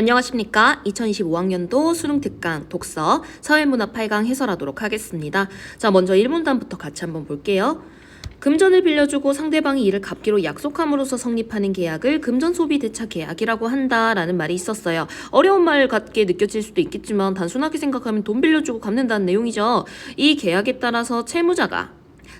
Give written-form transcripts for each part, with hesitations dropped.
안녕하십니까. 2025학년도 수능특강 독서 사회문화 8강 해설하도록 하겠습니다. 자, 먼저 1문단부터 같이 한번 볼게요. 금전을 빌려주고 상대방이 이를 갚기로 약속함으로써 성립하는 계약을 금전소비대차 계약이라고 한다라는 말이 있었어요. 어려운 말 같게 느껴질 수도 있겠지만 단순하게 생각하면 돈 빌려주고 갚는다는 내용이죠. 이 계약에 따라서 채무자가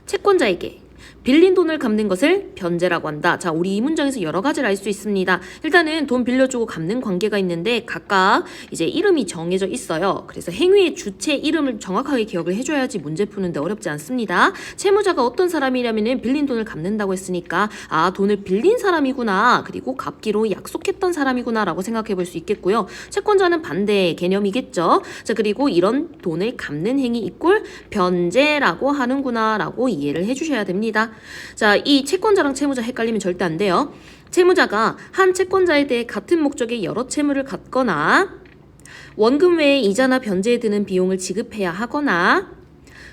채권자에게 빌린 돈을 갚는 것을 변제라고 한다. 자, 우리 이 문장에서 여러 가지를 알 수 있습니다. 일단은 돈 빌려주고 갚는 관계가 있는데 각각 이제 이름이 정해져 있어요. 그래서 행위의 주체 이름을 정확하게 기억을 해줘야지 문제 푸는데 어렵지 않습니다. 채무자가 어떤 사람이라면은 빌린 돈을 갚는다고 했으니까 아, 돈을 빌린 사람이구나. 그리고 갚기로 약속했던 사람이구나 라고 생각해 볼 수 있겠고요. 채권자는 반대의 개념이겠죠. 자, 그리고 이런 돈을 갚는 행위 이꼴 변제라고 하는구나 라고 이해를 해주셔야 됩니다. 자, 이 채권자랑 채무자 헷갈리면 절대 안 돼요. 채무자가 한 채권자에 대해 같은 목적의 여러 채무를 갖거나 원금 외에 이자나 변제에 드는 비용을 지급해야 하거나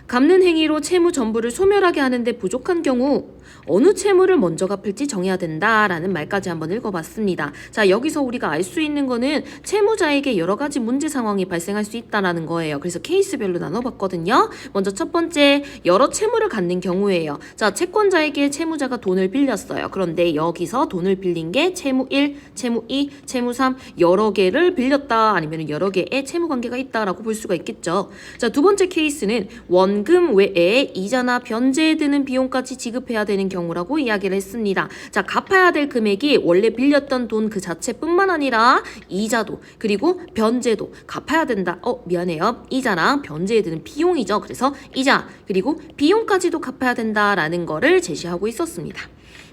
갚는 행위로 채무 전부를 소멸하게 하는데 부족한 경우 어느 채무를 먼저 갚을지 정해야 된다라는 말까지 한번 읽어봤습니다. 자, 여기서 우리가 알 수 있는 거는 채무자에게 여러 가지 문제 상황이 발생할 수 있다라는 거예요. 그래서 케이스별로 나눠봤거든요. 먼저 첫 번째, 여러 채무를 갖는 경우예요. 자, 채권자에게 채무자가 돈을 빌렸어요. 그런데 여기서 돈을 빌린 게 채무 1, 채무 2, 채무 3 여러 개를 빌렸다 아니면 여러 개의 채무 관계가 있다라고 볼 수가 있겠죠. 자, 두 번째 케이스는 원금 외에 이자나 변제에 드는 비용까지 지급해야 되는 경우라고 이야기를 했습니다. 자, 갚아야 될 금액이 원래 빌렸던 돈 그 자체뿐만 아니라 이자도 그리고 변제도 갚아야 된다. 미안해요. 이자랑 변제에 드는 비용이죠. 그래서 이자 그리고 비용까지도 갚아야 된다라는 거를 제시하고 있었습니다.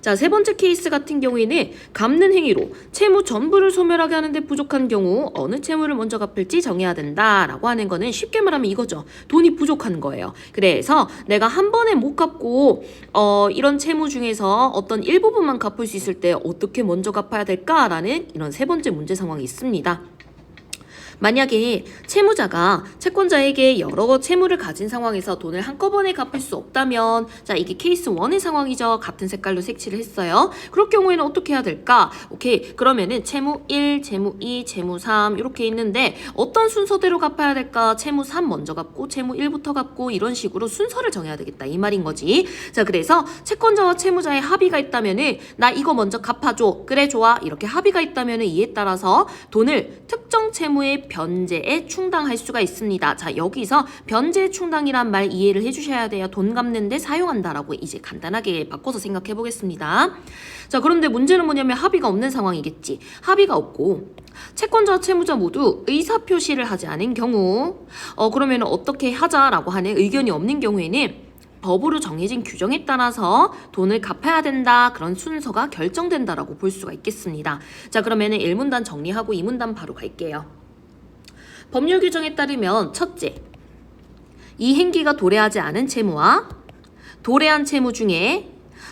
자, 세 번째 케이스 같은 경우에는 갚는 행위로 채무 전부를 소멸하게 하는데 부족한 경우 어느 채무를 먼저 갚을지 정해야 된다라고 하는 거는 쉽게 말하면 이거죠. 돈이 부족한 거예요. 그래서 내가 한 번에 못 갚고 이런 채무 중에서 어떤 일부분만 갚을 수 있을 때 어떻게 먼저 갚아야 될까라는 이런 세 번째 문제 상황이 있습니다. 만약에 채무자가 채권자에게 여러 채무를 가진 상황에서 돈을 한꺼번에 갚을 수 없다면 자, 이게 케이스 1의 상황이죠. 같은 색깔로 색칠을 했어요. 그럴 경우에는 어떻게 해야 될까? 오케이. 그러면은 채무 1, 채무 2, 채무 3 이렇게 있는데 어떤 순서대로 갚아야 될까? 채무 3 먼저 갚고 채무 1부터 갚고 이런 식으로 순서를 정해야 되겠다. 이 말인 거지. 자, 그래서 채권자와 채무자의 합의가 있다면은 나 이거 먼저 갚아줘. 그래, 좋아. 이렇게 합의가 있다면은 이에 따라서 돈을 특정 채무의 변제에 충당할 수가 있습니다. 자, 여기서 변제 충당이란 말 이해를 해주셔야 돼요. 돈 갚는데 사용한다라고 이제 간단하게 바꿔서 생각해 보겠습니다. 자, 그런데 문제는 뭐냐면 합의가 없는 상황이겠지. 합의가 없고 채권자와 채무자 모두 의사표시를 하지 않은 경우 그러면 어떻게 하자라고 하는 의견이 없는 경우에는 법으로 정해진 규정에 따라서 돈을 갚아야 된다. 그런 순서가 결정된다라고 볼 수가 있겠습니다. 자, 그러면은 1문단 정리하고 2문단 바로 갈게요. 법률 규정에 따르면 첫째, 이 행기가 도래하지 않은 채무와 도래한 채무 중에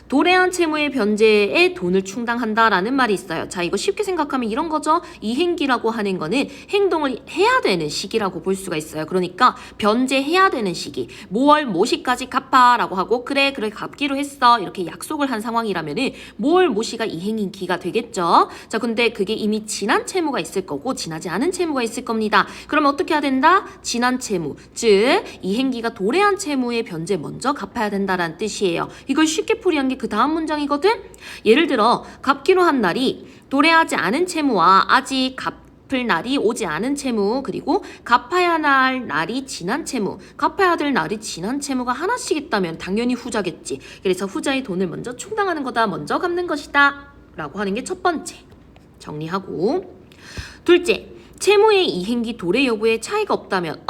도래한 채무의 변제에 돈을 충당한다라는 말이 있어요. 자, 이거 쉽게 생각하면 이런 거죠. 이 행기라고 하는 거는 행동을 해야 되는 시기라고 볼 수가 있어요. 그러니까 변제해야 되는 시기. 뭐월 뭐시까지 갚아라고 하고 그래 갚기로 했어. 이렇게 약속을 한 상황이라면은 뭐월 뭐시가 이 행기가 되겠죠. 자, 근데 그게 이미 지난 채무가 있을 거고 지나지 않은 채무가 있을 겁니다. 그러면 어떻게 해야 된다? 지난 채무, 즉 이 행기가 도래한 채무의 변제 먼저 갚아야 된다라는 뜻이에요. 이걸 쉽게 풀이한 게 그 다음 문장이거든? 예를 들어 갚기로 한 날이 도래하지 않은 채무와 아직 갚을 날이 오지 않은 채무 그리고 갚아야 할 날이 지난 채무 갚아야 될 날이 지난 채무가 하나씩 있다면 당연히 후자겠지. 그래서 후자의 돈을 먼저 충당하는 거다. 먼저 갚는 것이다 라고 하는 게 첫 번째 정리하고 둘째, 채무의 이행기 도래 여부에 차이가 없다면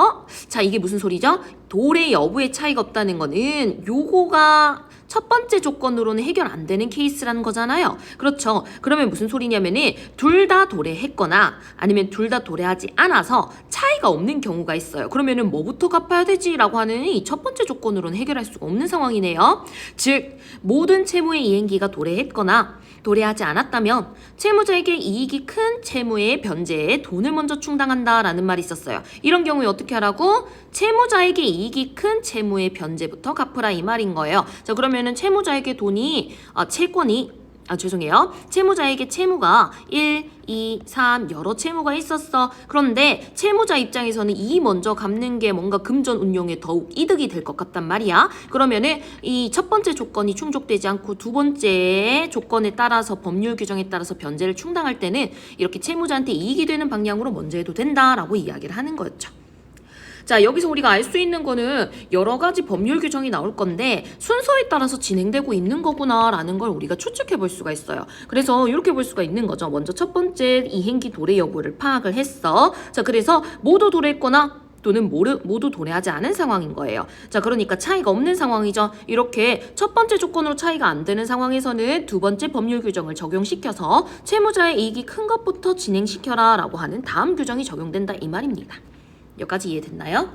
자, 이게 무슨 소리죠? 도래 여부에 차이가 없다는 거는 요거가 첫 번째 조건으로는 해결 안 되는 케이스라는 거잖아요. 그렇죠. 그러면 무슨 소리냐면은 둘 다 도래했거나 아니면 둘 다 도래하지 않아서 차이가 없는 경우가 있어요. 그러면은 뭐부터 갚아야 되지라고 하는 이 첫 번째 조건으로는 해결할 수가 없는 상황이네요. 즉 모든 채무의 이행기가 도래했거나 도래하지 않았다면 채무자에게 이익이 큰 채무의 변제에 돈을 먼저 충당한다라는 말이 있었어요. 이런 경우에 어떻게 하라고? 채무자에게 이익이 큰 채무의 변제부터 갚으라 이 말인 거예요. 자, 그러면은 채무자에게 돈이 채권이 죄송해요. 채무자에게 채무가 1, 2, 3 여러 채무가 있었어. 그런데 채무자 입장에서는 이 먼저 갚는 게 뭔가 금전 운용에 더욱 이득이 될 것 같단 말이야. 그러면은 이 첫 번째 조건이 충족되지 않고 두 번째 조건에 따라서 법률 규정에 따라서 변제를 충당할 때는 이렇게 채무자한테 이익이 되는 방향으로 먼저 해도 된다라고 이야기를 하는 거였죠. 자, 여기서 우리가 알 수 있는 거는 여러 가지 법률 규정이 나올 건데 순서에 따라서 진행되고 있는 거구나라는 걸 우리가 추측해 볼 수가 있어요. 그래서 이렇게 볼 수가 있는 거죠. 먼저 첫 번째 이행기 도래 여부를 파악을 했어. 자, 그래서 모두 도래했거나 또는 모두 도래하지 않은 상황인 거예요. 자, 그러니까 차이가 없는 상황이죠. 이렇게 첫 번째 조건으로 차이가 안 되는 상황에서는 두 번째 법률 규정을 적용시켜서 채무자의 이익이 큰 것부터 진행시켜라 라고 하는 다음 규정이 적용된다 이 말입니다. 여기까지 이해됐나요?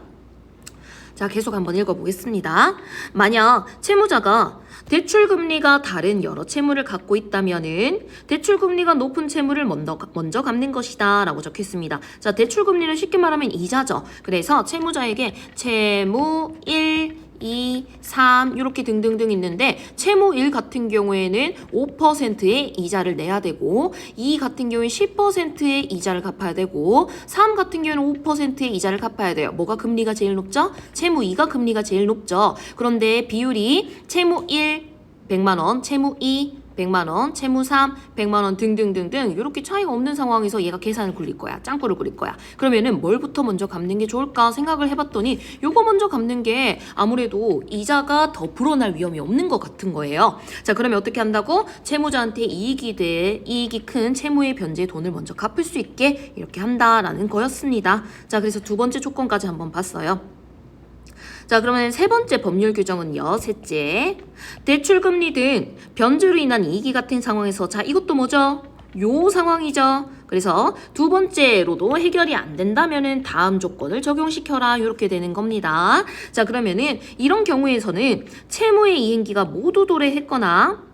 자, 계속 한번 읽어보겠습니다. 만약 채무자가 대출금리가 다른 여러 채무를 갖고 있다면은 대출금리가 높은 채무를 먼저 갚는 것이다 라고 적혔습니다. 자, 대출금리는 쉽게 말하면 이자죠. 그래서 채무자에게 채무 1, 2, 3 이렇게 등등등 있는데 채무 1 같은 경우에는 5%의 이자를 내야 되고 2 같은 경우에 10%의 이자를 갚아야 되고 3 같은 경우에는 5%의 이자를 갚아야 돼요. 뭐가 금리가 제일 높죠? 채무 2가 금리가 제일 높죠. 그런데 비율이 채무 1 100만 원, 채무 2 100만 원, 채무 3 100만 원 등등등등 이렇게 차이가 없는 상황에서 얘가 계산을 굴릴 거야. 짱구를 굴릴 거야. 그러면은 뭘부터 먼저 갚는 게 좋을까 생각을 해봤더니 요거 먼저 갚는 게 아무래도 이자가 더 불어날 위험이 없는 것 같은 거예요. 자, 그러면 어떻게 한다고? 채무자한테 이익이 큰 채무의 변제의 돈을 먼저 갚을 수 있게 이렇게 한다라는 거였습니다. 자, 그래서 두 번째 조건까지 한번 봤어요. 자, 그러면 세 번째 법률 규정은요. 셋째, 대출금리 등 변제로 인한 이익이 같은 상황에서 자, 이것도 뭐죠? 요 상황이죠. 그래서 두 번째로도 해결이 안 된다면은 다음 조건을 적용시켜라 이렇게 되는 겁니다. 자, 그러면은 이런 경우에서는 채무의 이행기가 모두 도래했거나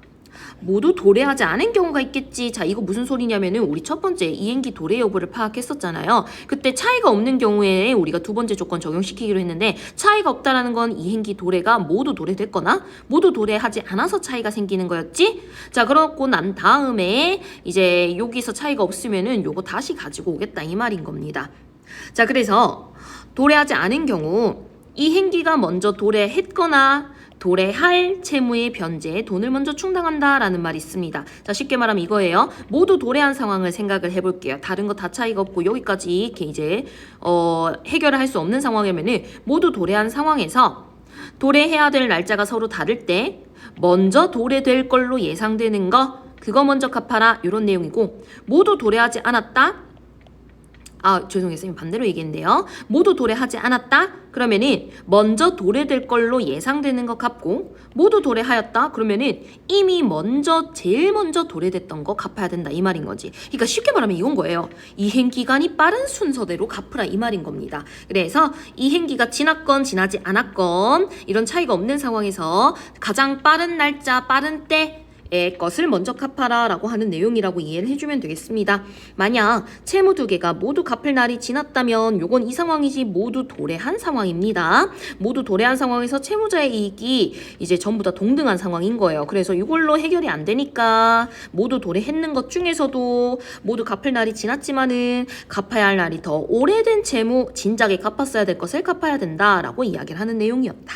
모두 도래하지 않은 경우가 있겠지. 자, 이거 무슨 소리냐면은 우리 첫 번째 이행기 도래 여부를 파악했었잖아요. 그때 차이가 없는 경우에 우리가 두 번째 조건 적용시키기로 했는데 차이가 없다라는 건 이행기 도래가 모두 도래됐거나 모두 도래하지 않아서 차이가 생기는 거였지. 자, 그렇고 난 다음에 이제 여기서 차이가 없으면은 요거 다시 가지고 오겠다 이 말인 겁니다. 자, 그래서 도래하지 않은 경우 이행기가 먼저 도래했거나 도래할 채무의 변제에 돈을 먼저 충당한다라는 말이 있습니다. 자, 쉽게 말하면 이거예요. 모두 도래한 상황을 생각을 해볼게요. 다른 거 다 차이가 없고 여기까지 이렇게 이제 해결을 할 수 없는 상황이면은 모두 도래한 상황에서 도래해야 될 날짜가 서로 다를 때 먼저 도래될 걸로 예상되는 거 그거 먼저 갚아라 이런 내용이고 모두 도래하지 않았다. 죄송해요. 선생님 반대로 얘기했는데요. 모두 도래하지 않았다? 그러면은 먼저 도래될 걸로 예상되는 거 갚고 모두 도래하였다? 그러면은 이미 제일 먼저 도래됐던 거 갚아야 된다 이 말인 거지. 그러니까 쉽게 말하면 이건 거예요. 이행기간이 빠른 순서대로 갚으라 이 말인 겁니다. 그래서 이행기가 지났건 지나지 않았건 이런 차이가 없는 상황에서 가장 빠른 날짜, 빠른 때 것을 먼저 갚아라 라고 하는 내용이라고 이해를 해주면 되겠습니다. 만약 채무 두 개가 모두 갚을 날이 지났다면 요건 이 상황이지 모두 도래한 상황입니다. 모두 도래한 상황에서 채무자의 이익이 이제 전부 다 동등한 상황인 거예요. 그래서 이걸로 해결이 안 되니까 모두 도래했는 것 중에서도 모두 갚을 날이 지났지만은 갚아야 할 날이 더 오래된 채무 진작에 갚았어야 될 것을 갚아야 된다라고 이야기를 하는 내용이었다.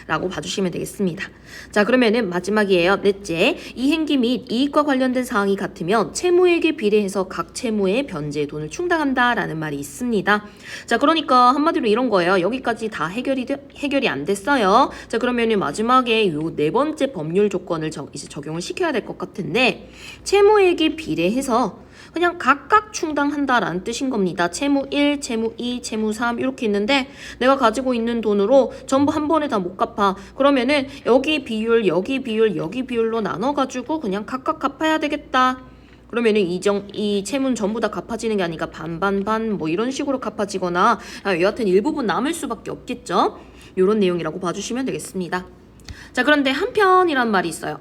라고 봐주시면 되겠습니다. 자, 그러면은 마지막이에요. 넷째, 이행기 및 이익과 관련된 사항이 같으면 채무액에 비례해서 각 채무의 변제의 돈을 충당한다라는 말이 있습니다. 자, 그러니까 한마디로 이런 거예요. 여기까지 다 해결이 안 됐어요. 자, 그러면은 마지막에 요 네 번째 법률 조건을 이제 적용을 시켜야 될 것 같은데 채무액에 비례해서 그냥 각각 충당한다라는 뜻인 겁니다. 채무 1, 채무 2, 채무 3 이렇게 있는데 내가 가지고 있는 돈으로 전부 한 번에 다 못 갚아. 그러면은 여기 비율, 여기 비율, 여기 비율로 나눠가지고 그냥 각각 갚아야 되겠다. 그러면은 이 채무는 전부 다 갚아지는 게 아니라 반반반 뭐 이런 식으로 갚아지거나 여하튼 일부분 남을 수밖에 없겠죠. 이런 내용이라고 봐주시면 되겠습니다. 자, 그런데 한편이란 말이 있어요.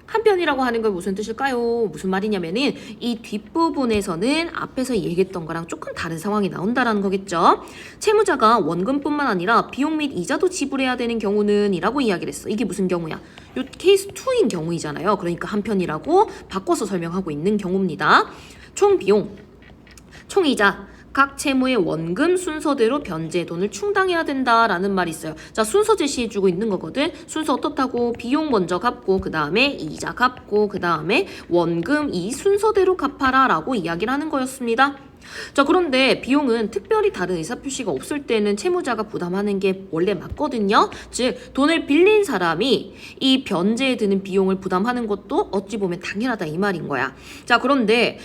한편이라고 하는 건 무슨 뜻일까요? 무슨 말이냐면은 이 뒷부분에서는 앞에서 얘기했던 거랑 조금 다른 상황이 나온다라는 거겠죠. 채무자가 원금뿐만 아니라 비용 및 이자도 지불해야 되는 경우는 이라고 이야기를 했어. 이게 무슨 경우야? 요 케이스 2인 경우이잖아요. 그러니까 한편이라고 바꿔서 설명하고 있는 경우입니다. 총 비용, 총 이자, 각 채무의 원금 순서대로 변제의 돈을 충당해야 된다라는 말이 있어요. 자, 순서 제시해주고 있는 거거든. 순서 어떻다고? 비용 먼저 갚고 그 다음에 이자 갚고 그 다음에 원금 이 순서대로 갚아라 라고 이야기를 하는 거였습니다. 자, 그런데 비용은 특별히 다른 의사표시가 없을 때는 채무자가 부담하는 게 원래 맞거든요. 즉 돈을 빌린 사람이 이 변제에 드는 비용을 부담하는 것도 어찌 보면 당연하다 이 말인 거야. 자, 그런데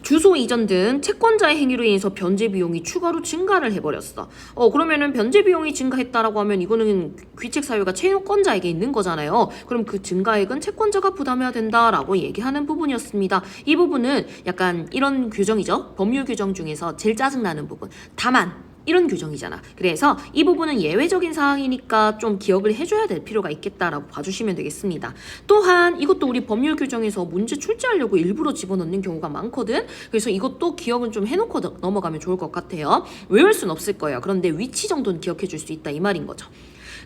주소 이전 등 채권자의 행위로 인해서 변제 비용이 추가로 증가를 해버렸어. 그러면은 변제 비용이 증가했다라고 하면 이거는 귀책 사유가 채권자에게 있는 거잖아요. 그럼 그 증가액은 채권자가 부담해야 된다라고 얘기하는 부분이었습니다. 이 부분은 약간 이런 규정이죠. 법률 규정 중에서 제일 짜증나는 부분. 다만 이런 규정이잖아. 그래서 이 부분은 예외적인 사항이니까 좀 기억을 해줘야 될 필요가 있겠다라고 봐주시면 되겠습니다. 또한 이것도 우리 법률 규정에서 문제 출제하려고 일부러 집어넣는 경우가 많거든. 그래서 이것도 기억은 좀 해놓고 넘어가면 좋을 것 같아요. 외울 순 없을 거예요. 그런데 위치 정도는 기억해 줄 수 있다 이 말인 거죠.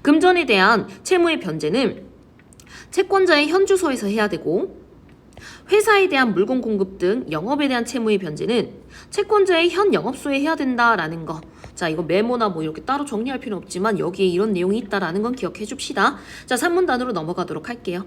금전에 대한 채무의 변제는 채권자의 현 주소에서 해야 되고, 회사에 대한 물건 공급 등 영업에 대한 채무의 변제는 채권자의 현 영업소에 해야 된다라는 거. 자, 이거 메모나 뭐 이렇게 따로 정리할 필요 없지만 여기에 이런 내용이 있다라는 건 기억해 줍시다. 자, 산문단으로 넘어가도록 할게요.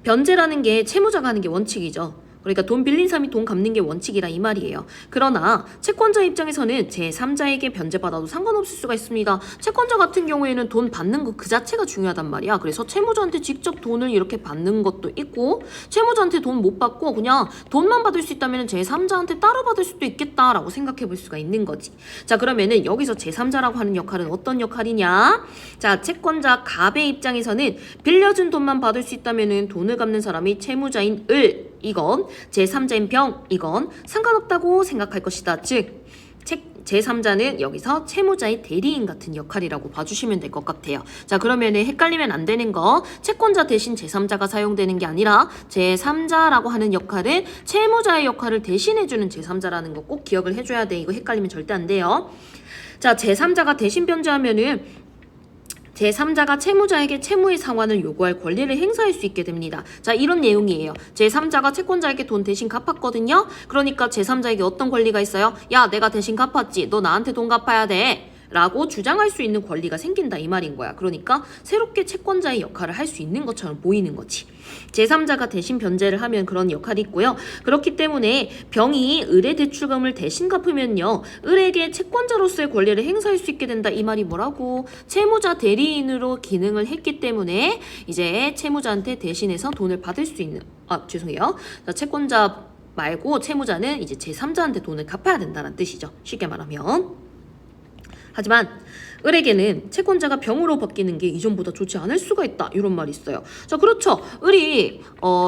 변제라는 게 채무자가 하는 게 원칙이죠. 그러니까 돈 빌린 사람이 돈 갚는 게 원칙이라 이 말이에요. 그러나 채권자 입장에서는 제3자에게 변제받아도 상관없을 수가 있습니다. 채권자 같은 경우에는 돈 받는 거 그 자체가 중요하단 말이야. 그래서 채무자한테 직접 돈을 이렇게 받는 것도 있고, 채무자한테 돈 못 받고 그냥 돈만 받을 수 있다면 제3자한테 따로 받을 수도 있겠다라고 생각해 볼 수가 있는 거지. 자, 그러면은 여기서 제3자라고 하는 역할은 어떤 역할이냐? 자, 채권자 갑의 입장에서는 빌려준 돈만 받을 수 있다면은 돈을 갚는 사람이 채무자인 을, 이건 제3자인 병, 이건 상관없다고 생각할 것이다. 즉 제3자는 여기서 채무자의 대리인 같은 역할이라고 봐주시면 될 것 같아요. 자, 그러면은 헷갈리면 안 되는 거, 채권자 대신 제3자가 사용되는 게 아니라 제3자라고 하는 역할은 채무자의 역할을 대신해주는 제3자라는 거 꼭 기억을 해줘야 돼. 이거 헷갈리면 절대 안 돼요. 자, 제3자가 대신 변제하면은 제3자가 채무자에게 채무의 상환을 요구할 권리를 행사할 수 있게 됩니다. 자, 이런 내용이에요. 제3자가 채권자에게 돈 대신 갚았거든요. 그러니까 제3자에게 어떤 권리가 있어요? 야, 내가 대신 갚았지. 너 나한테 돈 갚아야 돼. 라고 주장할 수 있는 권리가 생긴다 이 말인 거야. 그러니까 새롭게 채권자의 역할을 할 수 있는 것처럼 보이는 거지. 제3자가 대신 변제를 하면 그런 역할이 있고요. 그렇기 때문에 병이 을의 대출금을 대신 갚으면요, 을에게 채권자로서의 권리를 행사할 수 있게 된다 이 말이 뭐라고? 채무자 대리인으로 기능을 했기 때문에 이제 채무자한테 대신해서 돈을 받을 수 있는, 죄송해요. 자, 채권자 말고 채무자는 이제 제3자한테 돈을 갚아야 된다는 뜻이죠. 쉽게 말하면. 하지만 을에게는 채권자가 병으로 바뀌는 게 이전보다 좋지 않을 수가 있다. 이런 말이 있어요. 자, 그렇죠. 을이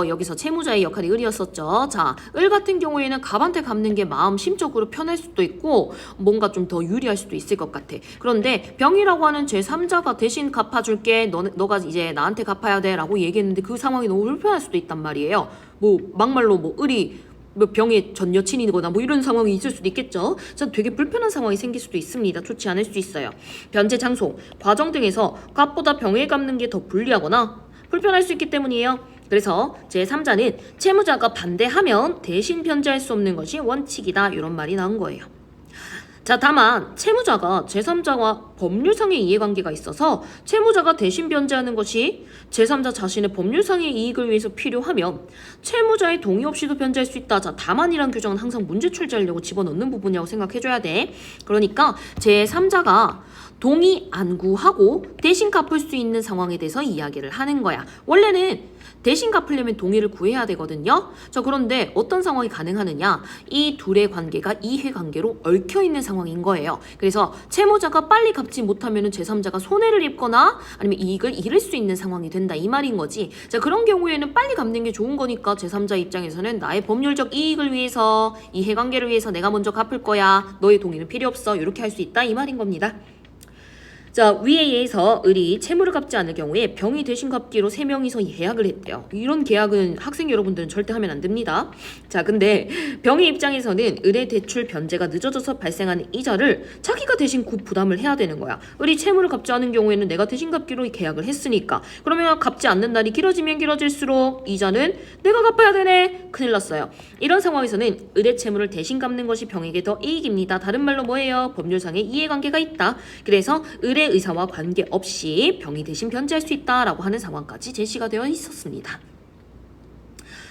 여기서 채무자의 역할이 을이었었죠. 자, 을 같은 경우에는 갑한테 갚는 게 마음 심적으로 편할 수도 있고 뭔가 좀 더 유리할 수도 있을 것 같아. 그런데 병이라고 하는 제3자가 대신 갚아줄게. 너가 이제 나한테 갚아야 돼 라고 얘기했는데 그 상황이 너무 불편할 수도 있단 말이에요. 뭐 막말로 뭐 을이 뭐 병의 전 여친이거나 뭐 이런 상황이 있을 수도 있겠죠. 자, 되게 불편한 상황이 생길 수도 있습니다. 좋지 않을 수 있어요. 변제 장소, 과정 등에서 갑보다 병에 갚는 게 더 불리하거나 불편할 수 있기 때문이에요. 그래서 제3자는 채무자가 반대하면 대신 변제할 수 없는 것이 원칙이다. 이런 말이 나온 거예요. 자, 다만 채무자가 제3자와 법률상의 이해관계가 있어서 채무자가 대신 변제하는 것이 제3자 자신의 법률상의 이익을 위해서 필요하면 채무자의 동의 없이도 변제할 수 있다. 자, 다만이란 규정은 항상 문제 출제하려고 집어넣는 부분이라고 생각해줘야 돼. 그러니까 제3자가 동의 안 구하고 대신 갚을 수 있는 상황에 대해서 이야기를 하는 거야. 원래는 대신 갚으려면 동의를 구해야 되거든요. 자, 그런데 어떤 상황이 가능하느냐? 이 둘의 관계가 이해관계로 얽혀있는 상황인 거예요. 그래서 채무자가 빨리 갚지 못하면 제3자가 손해를 입거나 아니면 이익을 잃을 수 있는 상황이 된다 이 말인 거지. 자, 그런 경우에는 빨리 갚는 게 좋은 거니까 제3자 입장에서는 나의 법률적 이익을 위해서, 이해관계를 위해서 내가 먼저 갚을 거야. 너의 동의는 필요 없어. 이렇게 할 수 있다 이 말인 겁니다. 자, 위에 의해서 을이 채무를 갚지 않을 경우에 병이 대신 갚기로 3명이서 계약을 했대요. 이런 계약은 학생 여러분들은 절대 하면 안 됩니다. 자, 근데 병의 입장에서는 을의 대출 변제가 늦어져서 발생하는 이자를 자기가 대신 부담을 해야 되는 거야. 을이 채무를 갚지 않은 경우에는 내가 대신 갚기로 계약을 했으니까. 그러면 갚지 않는 날이 길어지면 길어질수록 이자는 내가 갚아야 되네. 큰일 났어요. 이런 상황에서는 을의 채무를 대신 갚는 것이 병에게 더 이익입니다. 다른 말로 뭐예요? 법률상의 이해관계가 있다. 그래서 을의 의사와 관계없이 병이 대신 변제할 수 있다라고 하는 상황까지 제시가 되어 있었습니다.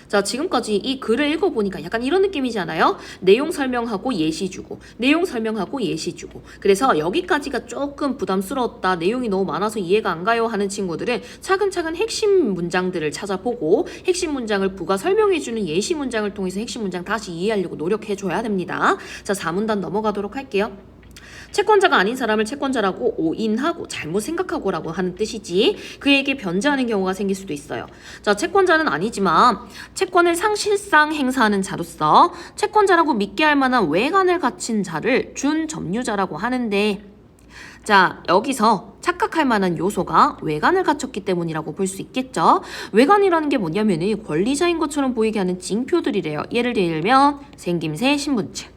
자, 지금까지 이 글을 읽어보니까 약간 이런 느낌이지 않아요? 내용 설명하고 예시 주고, 내용 설명하고 예시 주고. 그래서 여기까지가 조금 부담스러웠다, 내용이 너무 많아서 이해가 안 가요 하는 친구들은 차근차근 핵심 문장들을 찾아보고 핵심 문장을 부가 설명해주는 예시 문장을 통해서 핵심 문장 다시 이해하려고 노력해줘야 됩니다. 자, 4문단 넘어가도록 할게요. 채권자가 아닌 사람을 채권자라고 오인하고 잘못 생각하고라고 하는 뜻이지, 그에게 변제하는 경우가 생길 수도 있어요. 자, 채권자는 아니지만 채권을 상실상 행사하는 자로서 채권자라고 믿게 할 만한 외관을 갖춘 자를 준점유자라고 하는데, 자, 여기서 착각할 만한 요소가 외관을 갖췄기 때문이라고 볼 수 있겠죠. 외관이라는 게 뭐냐면은 권리자인 것처럼 보이게 하는 징표들이래요. 예를 들면 생김새, 신분증.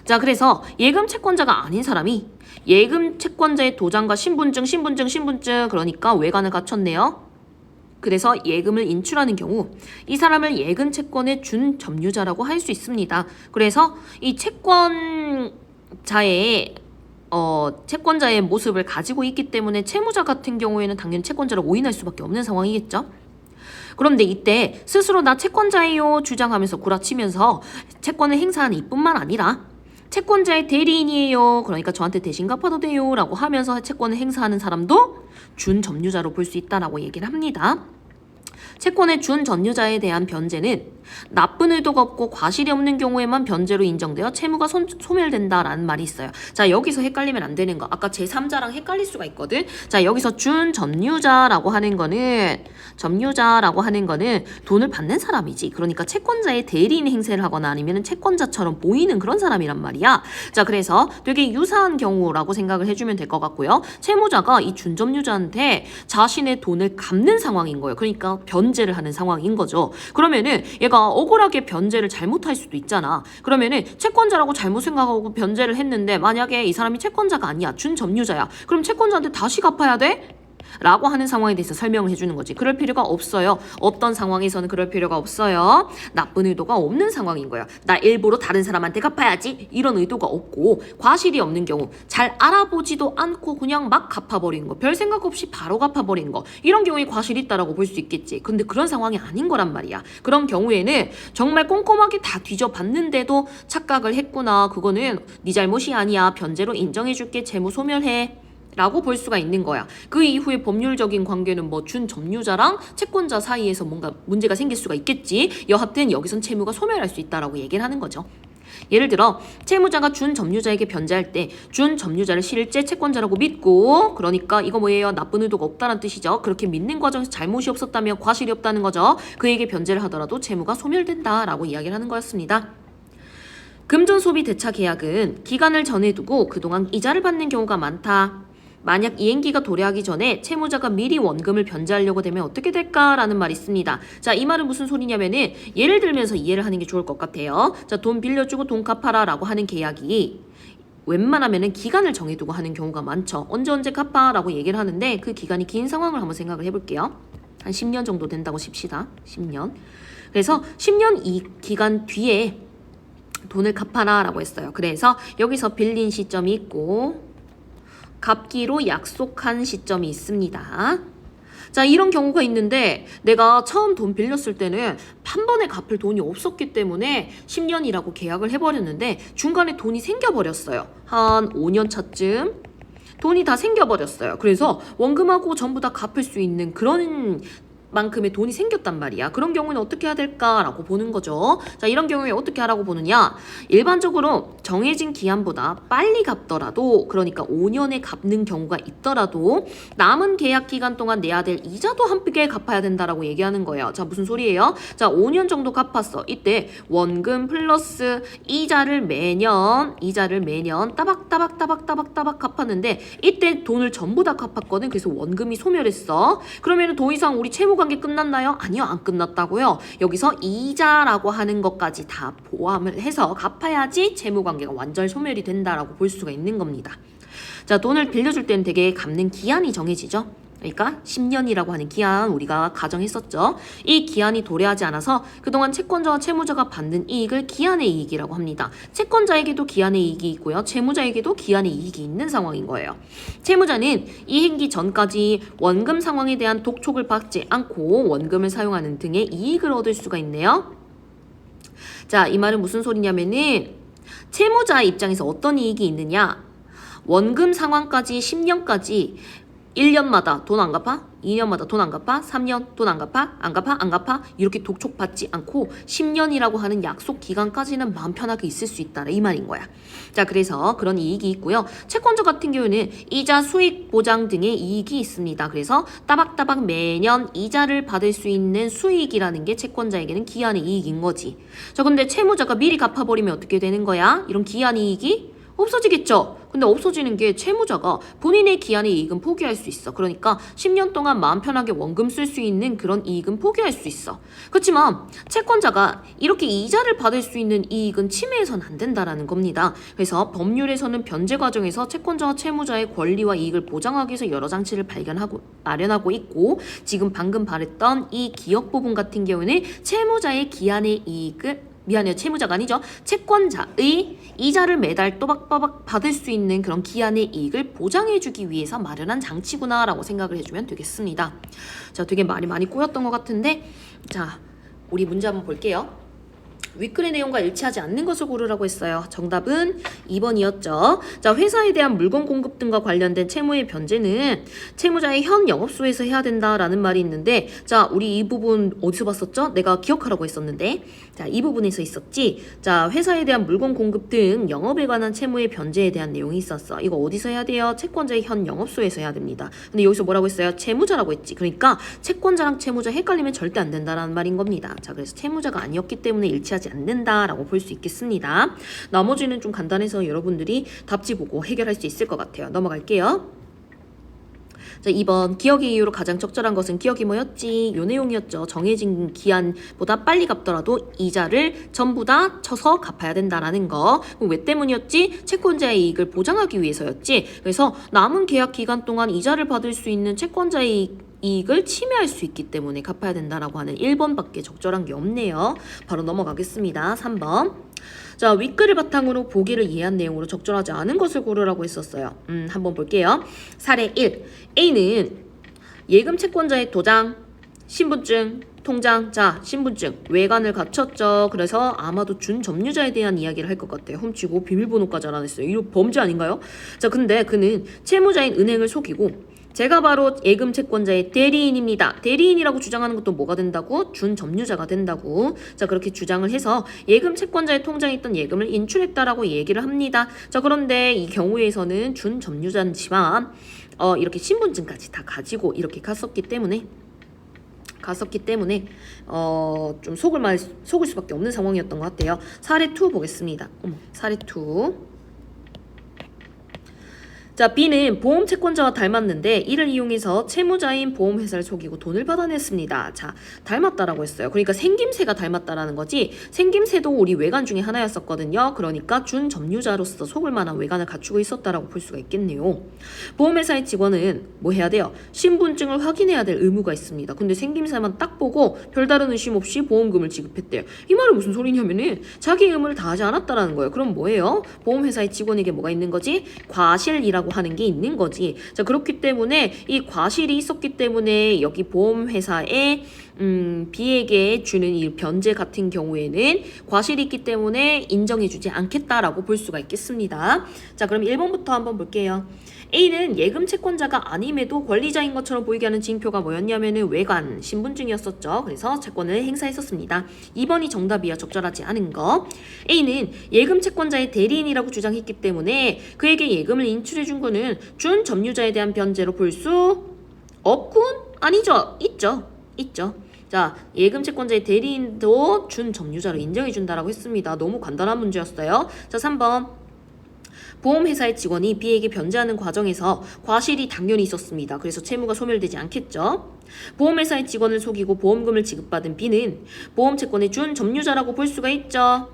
자, 그래서 예금 채권자가 아닌 사람이 예금 채권자의 도장과 신분증 그러니까 외관을 갖췄네요. 그래서 예금을 인출하는 경우 이 사람을 예금 채권의 준점유자라고 할 수 있습니다. 그래서 이 채권자의 모습을 가지고 있기 때문에 채무자 같은 경우에는 당연히 채권자를 오인할 수밖에 없는 상황이겠죠. 그런데 이때 스스로 나 채권자예요 주장하면서 구라치면서 채권을 행사하는 이뿐만 아니라 채권자의 대리인이에요. 그러니까 저한테 대신 갚아도 돼요 라고 하면서 채권을 행사하는 사람도 준점유자로 볼 수 있다라고 얘기를 합니다. 채권의 준점유자에 대한 변제는 나쁜 의도가 없고 과실이 없는 경우에만 변제로 인정되어 채무가 소멸된다라는 말이 있어요. 자, 여기서 헷갈리면 안 되는 거. 아까 제3자랑 헷갈릴 수가 있거든. 자, 여기서 준점유자라고 하는 거는 돈을 받는 사람이지. 그러니까 채권자의 대리인 행세를 하거나 아니면 채권자처럼 보이는 그런 사람이란 말이야. 자, 그래서 되게 유사한 경우라고 생각을 해주면 될 것 같고요. 채무자가 이 준점유자한테 자신의 돈을 갚는 상황인 거예요. 그러니까 변제를 하는 상황인 거죠. 그러면은 얘가 억울하게 변제를 잘못할 수도 있잖아. 그러면은 채권자라고 잘못 생각하고 변제를 했는데 만약에 이 사람이 채권자가 아니야, 준점유자야. 그럼 채권자한테 다시 갚아야 돼? 라고 하는 상황에 대해서 설명을 해주는 거지. 그럴 필요가 없어요. 어떤 상황에서는 그럴 필요가 없어요. 나쁜 의도가 없는 상황인 거야. 나 일부러 다른 사람한테 갚아야지 이런 의도가 없고 과실이 없는 경우, 잘 알아보지도 않고 그냥 막 갚아버리는 거, 별 생각 없이 바로 갚아버리는 거, 이런 경우에 과실이 있다라고 볼 수 있겠지. 근데 그런 상황이 아닌 거란 말이야. 그런 경우에는 정말 꼼꼼하게 다 뒤져봤는데도 착각을 했구나, 그거는 네 잘못이 아니야, 변제로 인정해줄게, 채무 소멸해 라고 볼 수가 있는 거야. 그 이후에 법률적인 관계는 뭐 준점유자랑 채권자 사이에서 뭔가 문제가 생길 수가 있겠지. 여하튼 여기선 채무가 소멸할 수 있다라고 얘기를 하는 거죠. 예를 들어 채무자가 준점유자에게 변제할 때 준점유자를 실제 채권자라고 믿고, 그러니까 이거 뭐예요? 나쁜 의도가 없다는 뜻이죠. 그렇게 믿는 과정에서 잘못이 없었다면 과실이 없다는 거죠. 그에게 변제를 하더라도 채무가 소멸된다라고 이야기를 하는 거였습니다. 금전 소비 대차 계약은 기간을 정해두고 그동안 이자를 받는 경우가 많다. 만약 이행기가 도래하기 전에 채무자가 미리 원금을 변제하려고 되면 어떻게 될까라는 말이 있습니다. 자, 이 말은 무슨 소리냐면은 예를 들면서 이해를 하는 게 좋을 것 같아요. 자, 돈 빌려주고 돈 갚아라 라고 하는 계약이 웬만하면은 기간을 정해두고 하는 경우가 많죠. 언제 갚아 라고 얘기를 하는데 그 기간이 긴 상황을 한번 생각을 해볼게요. 한 10년 정도 된다고 칩시다. 10년. 그래서 10년 이 기간 뒤에 돈을 갚아라 라고 했어요. 그래서 여기서 빌린 시점이 있고 갚기로 약속한 시점이 있습니다. 자, 이런 경우가 있는데 내가 처음 돈 빌렸을 때는 한 번에 갚을 돈이 없었기 때문에 10년이라고 계약을 해버렸는데 중간에 돈이 생겨버렸어요. 한 5년 차쯤 돈이 다 생겨버렸어요. 그래서 원금하고 전부 다 갚을 수 있는 그런 만큼의 돈이 생겼단 말이야. 그런 경우는 어떻게 해야 될까라고 보는 거죠. 자, 이런 경우에 어떻게 하라고 보느냐? 일반적으로 정해진 기한보다 빨리 갚더라도, 그러니까 5년에 갚는 경우가 있더라도 남은 계약 기간 동안 내야 될 이자도 함께 갚아야 된다라고 얘기하는 거예요. 자, 무슨 소리예요? 자, 5년 정도 갚았어. 이때 원금 플러스 이자를 매년 따박따박 갚았는데 이때 돈을 전부 다 갚았거든. 그래서 원금이 소멸했어. 그러면 더 이상 우리 채무관계 끝났나요? 아니요, 안 끝났다고요. 여기서 이자라고 하는 것까지 다 포함을 해서 갚아야지 채무관계가 완전 소멸이 된다라고 볼 수가 있는 겁니다. 자, 돈을 빌려줄 때는 되게 갚는 기한이 정해지죠. 그러니까 10년이라고 하는 기한 우리가 가정했었죠. 이 기한이 도래하지 않아서 그동안 채권자와 채무자가 받는 이익을 기한의 이익이라고 합니다. 채권자에게도 기한의 이익이 있고요. 채무자에게도 기한의 이익이 있는 상황인 거예요. 채무자는 이행기 전까지 원금 상황에 대한 독촉을 받지 않고 원금을 사용하는 등의 이익을 얻을 수가 있네요. 자, 이 말은 무슨 소리냐면은 채무자 입장에서 어떤 이익이 있느냐? 원금 상황까지 10년까지 1년마다 돈 안 갚아? 2년마다 돈 안 갚아? 3년 돈 안 갚아? 안 갚아? 이렇게 독촉받지 않고 10년이라고 하는 약속 기간까지는 마음 편하게 있을 수 있다. 이 말인 거야. 자, 그래서 그런 이익이 있고요. 채권자 같은 경우는 이자 수익 보장 등의 이익이 있습니다. 그래서 따박따박 매년 이자를 받을 수 있는 수익이라는 게 채권자에게는 기한의 이익인 거지. 자, 근데 채무자가 미리 갚아버리면 어떻게 되는 거야? 이런 기한 이익이 없어지겠죠. 근데 없어지는 게 채무자가 본인의 기한의 이익은 포기할 수 있어. 그러니까 10년 동안 마음 편하게 원금 쓸 수 있는 그런 이익은 포기할 수 있어. 그렇지만 채권자가 이렇게 이자를 받을 수 있는 이익은 침해해서는 안 된다라는 겁니다. 그래서 법률에서는 변제 과정에서 채권자와 채무자의 권리와 이익을 보장하기 위해서 여러 장치를 마련하고 있고, 지금 방금 말했던 이 기억 부분 같은 경우는 채무자의 기한의 이익을 채무자가 아니죠. 채권자의 이자를 매달 또박또박 받을 수 있는 그런 기한의 이익을 보장해주기 위해서 마련한 장치구나라고 생각을 해주면 되겠습니다. 자, 되게 말이 많이 꼬였던 것 같은데, 자, 우리 문제 한번 볼게요. 윗글의 내용과 일치하지 않는 것을 고르라고 했어요. 정답은 2번이었죠. 자, 회사에 대한 물건 공급 등과 관련된 채무의 변제는 채무자의 현 영업소에서 해야 된다라는 말이 있는데, 자, 우리 이 부분 어디서 봤었죠? 내가 기억하라고 했었는데, 자, 이 부분에서 있었지. 자, 회사에 대한 물건 공급 등 영업에 관한 채무의 변제에 대한 내용이 있었어. 이거 어디서 해야 돼요? 채권자의 현 영업소에서 해야 됩니다. 근데 여기서 뭐라고 했어요? 채무자라고 했지. 그러니까 채권자랑 채무자 헷갈리면 절대 안 된다라는 말인 겁니다. 자, 그래서 채무자가 아니었기 때문에 일치하지 않는다라고 볼 수 있겠습니다. 나머지는 좀 간단해서 여러분들이 답지 보고 해결할 수 있을 것 같아요. 넘어갈게요. 자, 2번 기억의 이유로 가장 적절한 것은 기억이 뭐였지? 요 내용이었죠. 정해진 기한보다 빨리 갚더라도 이자를 전부 다 쳐서 갚아야 된다라는 거. 왜 때문이었지? 채권자의 이익을 보장하기 위해서였지. 그래서 남은 계약 기간 동안 이자를 받을 수 있는 채권자의 이익을 침해할 수 있기 때문에 갚아야 된다라고 하는 1번밖에 적절한 게 없네요. 바로 넘어가겠습니다. 3번. 자, 윗글을 바탕으로 보기를 이해한 내용으로 적절하지 않은 것을 고르라고 했었어요. 한번 볼게요. 사례 1. A는 예금 채권자의 도장, 신분증, 통장, 자, 신분증, 외관을 갖췄죠. 그래서 아마도 준점유자에 대한 이야기를 할 것 같아요. 훔치고 비밀번호까지 알아냈어요. 이거 범죄 아닌가요? 자, 근데 그는 채무자인 은행을 속이고 제가 바로 예금 채권자의 대리인입니다. 대리인이라고 주장하는 것도 뭐가 된다고? 준점유자가 된다고. 자, 그렇게 주장을 해서 예금 채권자의 통장에 있던 예금을 인출했다라고 얘기를 합니다. 자, 그런데 이 경우에서는 준점유자지만 이렇게 신분증까지 다 가지고 이렇게 갔었기 때문에 좀 속을 수밖에 없는 상황이었던 것 같아요. 사례 2 보겠습니다. 사례 2. 자, B는 보험 채권자와 닮았는데 이를 이용해서 채무자인 보험회사를 속이고 돈을 받아냈습니다. 자, 닮았다라고 했어요. 그러니까 생김새가 닮았다라는 거지. 생김새도 우리 외관 중에 하나였었거든요. 그러니까 준점유자로서 속을 만한 외관을 갖추고 있었다라고 볼 수가 있겠네요. 보험회사의 직원은 뭐 해야 돼요? 신분증을 확인해야 될 의무가 있습니다. 근데 생김새만 딱 보고 별다른 의심 없이 보험금을 지급했대요. 이 말은 무슨 소리냐면은 자기 의무를 다하지 않았다라는 거예요. 그럼 뭐예요? 보험회사의 직원에게 뭐가 있는 거지? 과실이라고 하는 게 있는 거지. 자, 그렇기 때문에 이 과실이 있었기 때문에 여기 보험회사에 B에게 주는 이 변제 같은 경우에는 과실이 있기 때문에 인정해주지 않겠다라고 볼 수가 있겠습니다. 자, 그럼 1번부터 한번 볼게요. A는 예금 채권자가 아님에도 권리자인 것처럼 보이게 하는 징표가 뭐였냐면은 외관, 신분증이었었죠. 그래서 채권을 행사했었습니다. 2번이 정답이야. 적절하지 않은 거. A는 예금 채권자의 대리인이라고 주장했기 때문에 그에게 예금을 인출해준 거는 준 점유자에 대한 변제로 볼 수 없군? 아니죠. 있죠. 자, 예금 채권자의 대리인도 준 점유자로 인정해준다라고 했습니다. 너무 간단한 문제였어요. 자, 3번. 보험회사의 직원이 B에게 변제하는 과정에서 과실이 당연히 있었습니다. 그래서 채무가 소멸되지 않겠죠. 보험회사의 직원을 속이고 보험금을 지급받은 B는 보험채권의 준 점유자라고 볼 수가 있죠.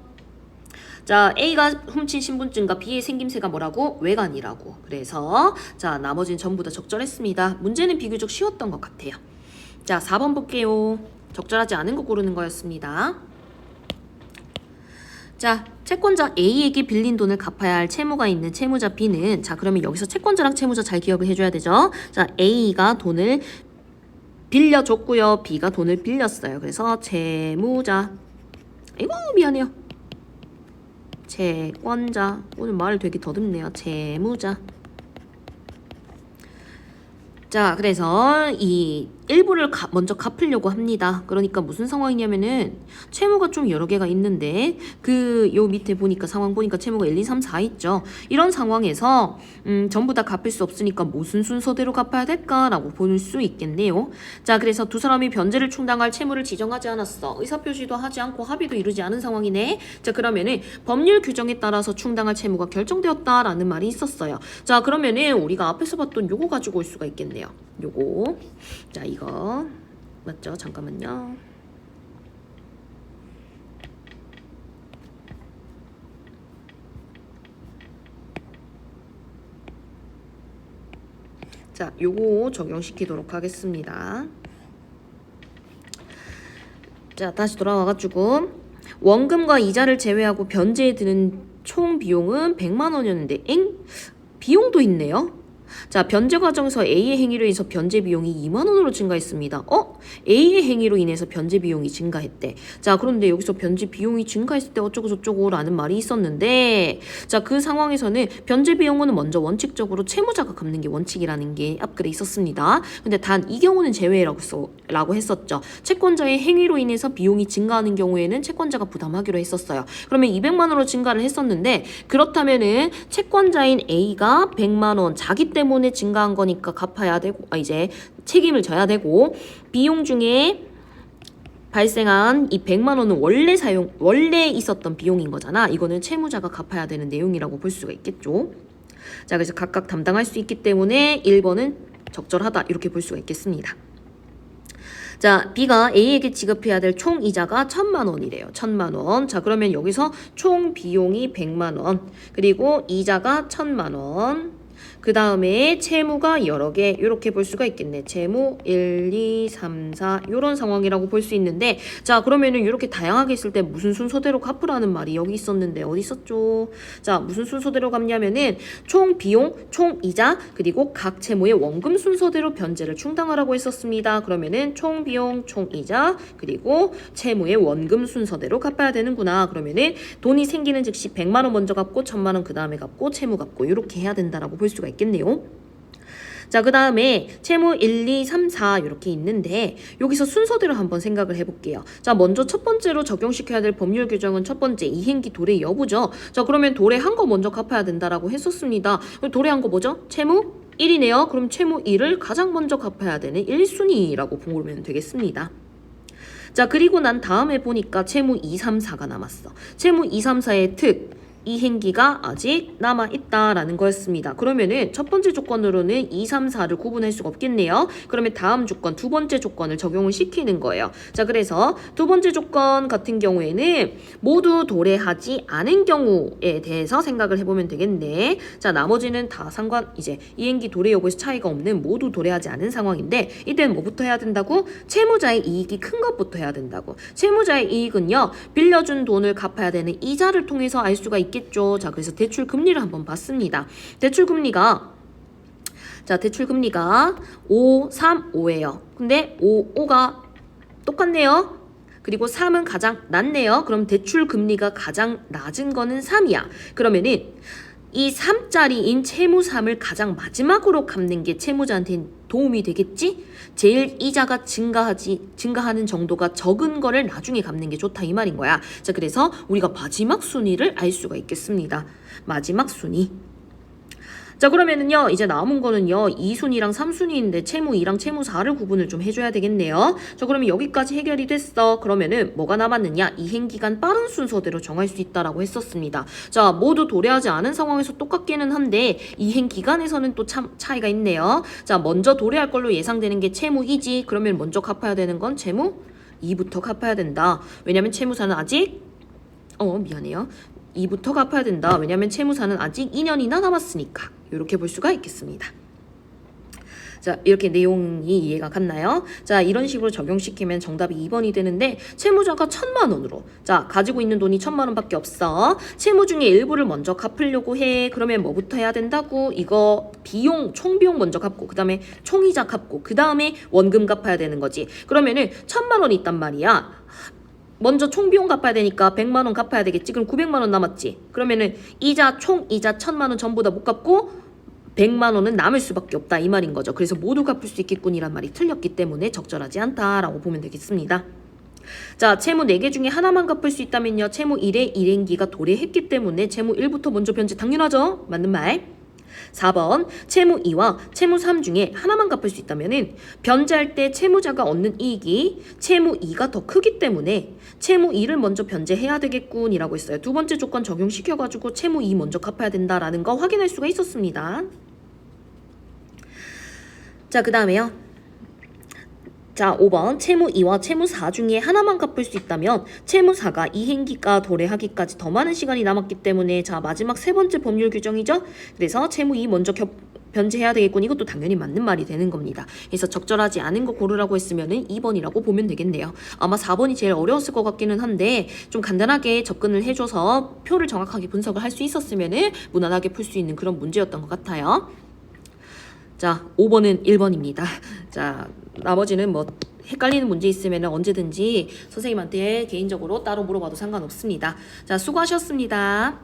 자, A가 훔친 신분증과 B의 생김새가 뭐라고? 외관이라고. 그래서 자, 나머지는 전부 다 적절했습니다. 문제는 비교적 쉬웠던 것 같아요. 자, 4번 볼게요. 적절하지 않은 거 고르는 거였습니다. 자, 채권자 A에게 빌린 돈을 갚아야 할 채무가 있는 채무자 B는, 자, 그러면 여기서 채권자랑 채무자 잘 기억을 해줘야 되죠. 자, A가 돈을 빌려줬고요. B가 돈을 빌렸어요. 그래서 채무자, 이거 미안해요. 채권자, 오늘 말 되게 더듬네요. 채무자. 자, 그래서 이 일부를 먼저 갚으려고 합니다. 그러니까 무슨 상황이냐면은 채무가 좀 여러 개가 있는데 요 밑에 보니까 상황 보니까 채무가 1, 2, 3, 4 있죠. 이런 상황에서 전부 다 갚을 수 없으니까 무슨 순서대로 갚아야 될까라고 볼 수 있겠네요. 자, 그래서 두 사람이 변제를 충당할 채무를 지정하지 않았어. 의사표시도 하지 않고 합의도 이루지 않은 상황이네. 자, 그러면은 법률 규정에 따라서 충당할 채무가 결정되었다라는 말이 있었어요. 자, 그러면은 우리가 앞에서 봤던 요거 가지고 올 수가 있겠네요. 요거. 자, 이거 맞죠? 잠깐만요. 자, 요거 적용시키도록 하겠습니다. 자, 다시 돌아와가지고 원금과 이자를 제외하고 변제에 드는 총 비용은 100만 원이었는데 비용도 있네요. 자, 변제 과정에서 A의 행위로 인해서 변제 비용이 2만 원으로 증가했습니다. A의 행위로 인해서 변제 비용이 증가했대. 자, 그런데 여기서 변제 비용이 증가했을 때 어쩌고 저쩌고 라는 말이 있었는데, 자, 그 상황에서는 변제 비용은 먼저 원칙적으로 채무자가 갚는 게 원칙이라는 게 앞글에 있었습니다. 근데 단 이 경우는 제외라고 했었죠. 채권자의 행위로 인해서 비용이 증가하는 경우에는 채권자가 부담하기로 했었어요. 그러면 200만 원으로 증가를 했었는데, 그렇다면은 채권자인 A가 100만 원 자기 때문에 증가한 거니까 갚아야 되고, 이제 책임을 져야 되고, 비용 중에 발생한 이 100만 원은 원래 있었던 비용인 거잖아. 이거는 채무자가 갚아야 되는 내용이라고 볼 수가 있겠죠. 자, 그래서 각각 담당할 수 있기 때문에 1번은 적절하다 이렇게 볼 수가 있겠습니다. 자, B가 A에게 지급해야 될 총 이자가 1,000만 원이래요. 1,000만 원. 자, 그러면 여기서 총 비용이 100만 원, 그리고 이자가 1,000만 원, 그 다음에 채무가 여러 개, 이렇게 볼 수가 있겠네. 채무 1, 2, 3, 4 이런 상황이라고 볼 수 있는데, 자, 그러면은 이렇게 다양하게 있을 때 무슨 순서대로 갚으라는 말이 여기 있었는데 어디 있었죠? 자, 무슨 순서대로 갚냐면은 총 비용, 총 이자, 그리고 각 채무의 원금 순서대로 변제를 충당하라고 했었습니다. 그러면은 총 비용, 총 이자, 그리고 채무의 원금 순서대로 갚아야 되는구나. 그러면은 돈이 생기는 즉시 100만 원 먼저 갚고 1,000만 원 그 다음에 갚고 채무 갚고 이렇게 해야 된다라고 볼 수가 있겠네요. 자, 그 다음에 채무 1, 2, 3, 4 이렇게 있는데 여기서 순서대로 한번 생각을 해볼게요. 자, 먼저 첫 번째로 적용시켜야 될 법률 규정은 첫 번째 이행기 도래 여부죠. 자, 그러면 도래한 거 먼저 갚아야 된다라고 했었습니다. 도래한 거 뭐죠? 채무 1이네요. 그럼 채무 1을 가장 먼저 갚아야 되는 1순위라고 보면 되겠습니다. 자, 그리고 난 다음에 보니까 채무 2, 3, 4가 남았어. 채무 2, 3, 4의 특 이행기가 아직 남아있다라는 거였습니다. 그러면은 첫 번째 조건으로는 2, 3, 4를 구분할 수가 없겠네요. 그러면 다음 조건, 두 번째 조건을 적용을 시키는 거예요. 자, 그래서 두 번째 조건 같은 경우에는 모두 도래하지 않은 경우에 대해서 생각을 해보면 되겠네. 자, 나머지는 다 이제 이행기 도래 여부에서 차이가 없는 모두 도래하지 않은 상황인데, 이때는 뭐부터 해야 된다고? 채무자의 이익이 큰 것부터 해야 된다고. 채무자의 이익은요, 빌려준 돈을 갚아야 되는 이자를 통해서 알 수가 있겠죠. 자, 그래서 대출 금리를 한번 봤습니다. 대출 금리가 5, 3, 5예요. 근데 5가 똑같네요. 그리고 3은 가장 낮네요. 그럼 대출 금리가 가장 낮은 거는 3이야. 그러면은 이 3짜리인 채무 3을 가장 마지막으로 갚는 게 채무자한테 도움이 되겠지? 제일 이자가 증가하는 정도가 적은 거를 나중에 갚는 게 좋다 이 말인 거야. 자, 그래서 우리가 마지막 순위를 알 수가 있겠습니다. 마지막 순위. 자, 그러면은요, 이제 남은 거는요, 2순위랑 3순위인데 채무 2랑 채무 4를 구분을 좀 해줘야 되겠네요. 자, 그러면 여기까지 해결이 됐어. 그러면은 뭐가 남았느냐? 이행기간 빠른 순서대로 정할 수 있다라고 했었습니다. 자, 모두 도래하지 않은 상황에서 똑같기는 한데 이행기간에서는 또 참 차이가 있네요. 자, 먼저 도래할 걸로 예상되는 게 채무 2지. 그러면 먼저 갚아야 되는 건 채무 2부터 갚아야 된다. 왜냐면 채무사는 아직 미안해요. 2부터 갚아야 된다. 왜냐면 채무사는 아직 2년이나 남았으니까. 이렇게 볼 수가 있겠습니다. 자, 이렇게 내용이 이해가 갔나요? 자, 이런 식으로 적용시키면 정답이 2번이 되는데 채무자가 1,000만 원으로 자, 가지고 있는 돈이 1,000만 원밖에 없어. 채무 중에 일부를 먼저 갚으려고 해. 그러면 뭐부터 해야 된다고? 이거 비용, 총비용 먼저 갚고 그 다음에 총이자 갚고 그 다음에 원금 갚아야 되는 거지. 그러면은 1,000만 원이 있단 말이야. 먼저 총비용 갚아야 되니까 100만 원 갚아야 되겠지. 그럼 900만 원 남았지. 그러면은 총이자 1,000만 원 전부 다 못 갚고 100만 원은 남을 수밖에 없다 이 말인 거죠. 그래서 모두 갚을 수 있겠군이란 말이 틀렸기 때문에 적절하지 않다라고 보면 되겠습니다. 자, 채무 4개 중에 하나만 갚을 수 있다면요. 채무 1의 일행기가 도래했기 때문에 채무 1부터 먼저 변제 당연하죠. 맞는 말. 4번 채무 2와 채무 3 중에 하나만 갚을 수 있다면은 변제할 때 채무자가 얻는 이익이 채무 2가 더 크기 때문에 채무 2를 먼저 변제해야 되겠군 이라고 했어요. 두 번째 조건 적용시켜가지고 채무 2 먼저 갚아야 된다라는 거 확인할 수가 있었습니다. 자, 그 다음에요. 자, 5번 채무 2와 채무 4 중에 하나만 갚을 수 있다면 채무 4가 이행기가 도래하기까지 더 많은 시간이 남았기 때문에 자, 마지막 세 번째 법률 규정이죠. 그래서 채무 2 먼저 변제해야 되겠군. 이것도 당연히 맞는 말이 되는 겁니다. 그래서 적절하지 않은 거 고르라고 했으면은 2번이라고 보면 되겠네요. 아마 4번이 제일 어려웠을 것 같기는 한데 좀 간단하게 접근을 해줘서 표를 정확하게 분석을 할 수 있었으면은 무난하게 풀 수 있는 그런 문제였던 것 같아요. 자, 5번은 1번입니다. 자, 나머지는 뭐 헷갈리는 문제 있으면 언제든지 선생님한테 개인적으로 따로 물어봐도 상관없습니다. 자, 수고하셨습니다.